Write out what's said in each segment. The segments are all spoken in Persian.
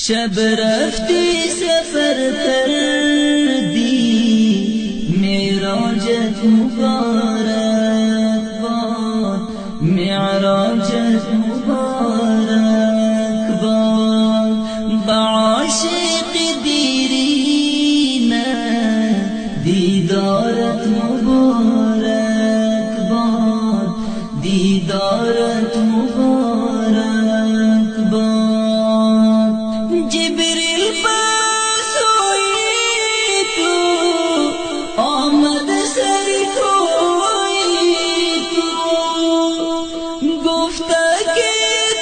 شب رفتی سفر کردی معراجت مبارک باد، معراجت مبارک باد. با عاشق دیرینه دیدارت مبارک باد، دیدارت مبارک باد. جبریل بسوی تو آمد سر کوی تو، گفته که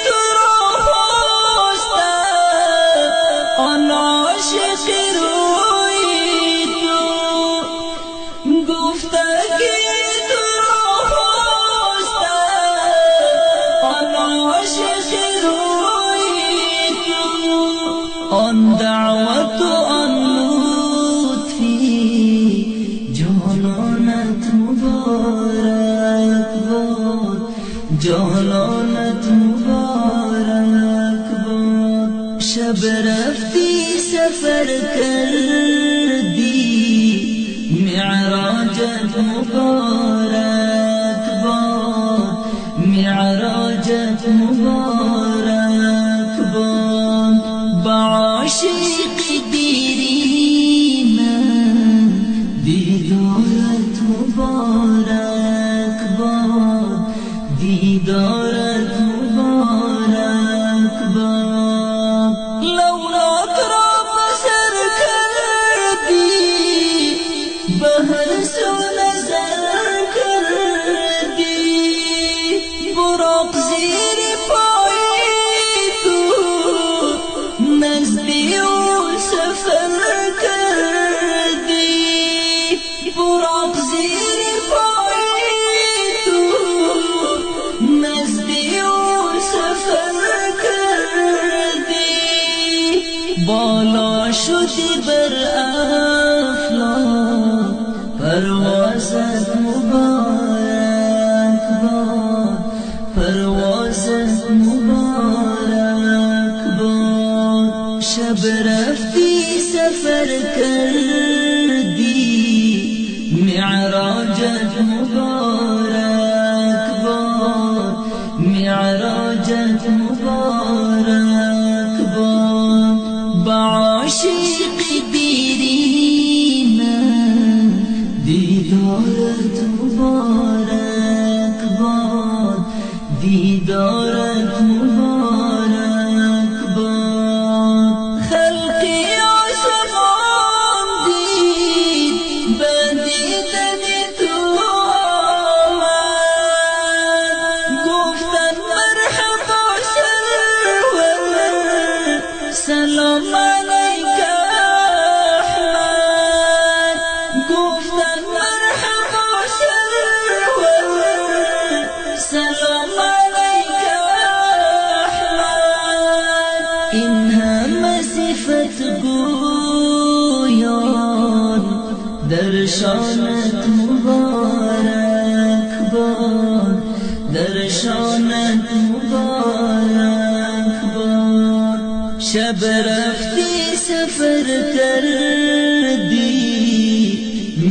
تو را خواسته آن عاشق روی تو، گفته که تو را خواسته آن عاشق روی تو. آن دعوت و آن لطفی جانانت مبارک باد، جانانت مبارک باد. شب رفتی سفر کردی معراجت مبارک باد، معراجت مبارک باد. با عاشق دیرینه دیدارت مبارک باد، دیدارت مبارک باد. لولاک را بسر کردی به هر سو نظر کردی، براق زیر پای تو نزدی و سفر کردی، براق زیر پای تو نزدی و سفر کردی. بالا شدی بر افلاک پروازت مبارک باد، پروازت مبارک باد. شب رفتی سفر کردی معراجت مبارک باد، معراجت مبارک باد. با عاشق دیرینه دیدارت مبارک باد، دیدارت مبارک باد. خلقی آسمان دید بدیدن تو آمد، گفتن مرحبا سرور سلام علیک احمد، گفتن مرحبا سرور سلام علیک احمد. این همه صفت گویان در شانت مبارک باد، در شانت مبارک باد. شب رفتی سفر کردی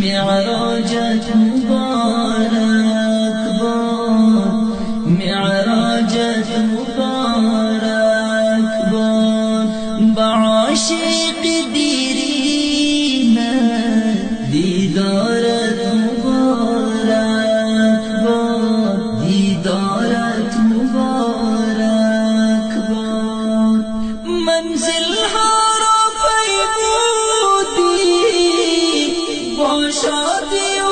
معراجت مبارک باد، معراجت مبارک باد. با عاشق دیرینه دیدارت مبارک باد، دیدارت مبارک باد. منزلها را پیمودی با شادی و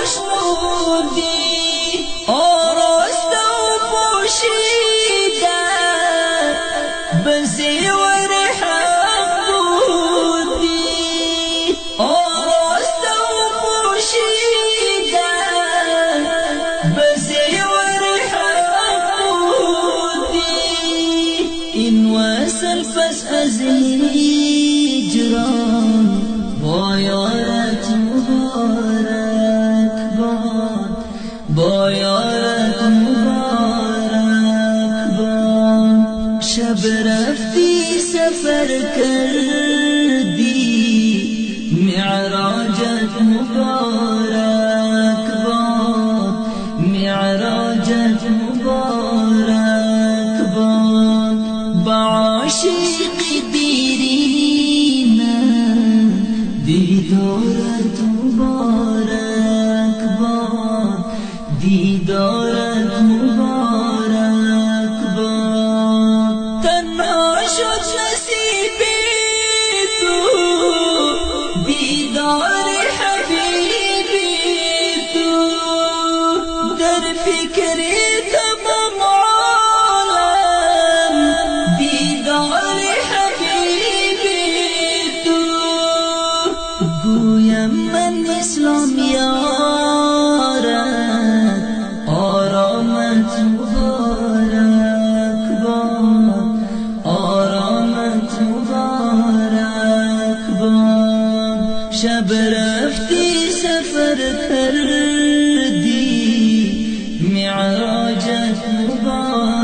خوشنودی، آراسته و پوشیده به زیور حق بودی، آراسته و پوشیده به زیور حق بودی. این وصل پس از هجران با یارت مبارک باد، با یارت مبارک باد. شب رفتی سفر کردی معراجت مبارک باد معراجت مبارک باد با عاشق دیرینه دیدارت مبارک باد دیدارت مبارک باد تنها شد نصیبی تو دیدار حبیبی تو در فکر تمام عالم دیدار حبیبی تو گویم من اسلام یارت آرامت مبارک باد آرامت مبارک باد شب رفتی سفر کردی معراجت مبارک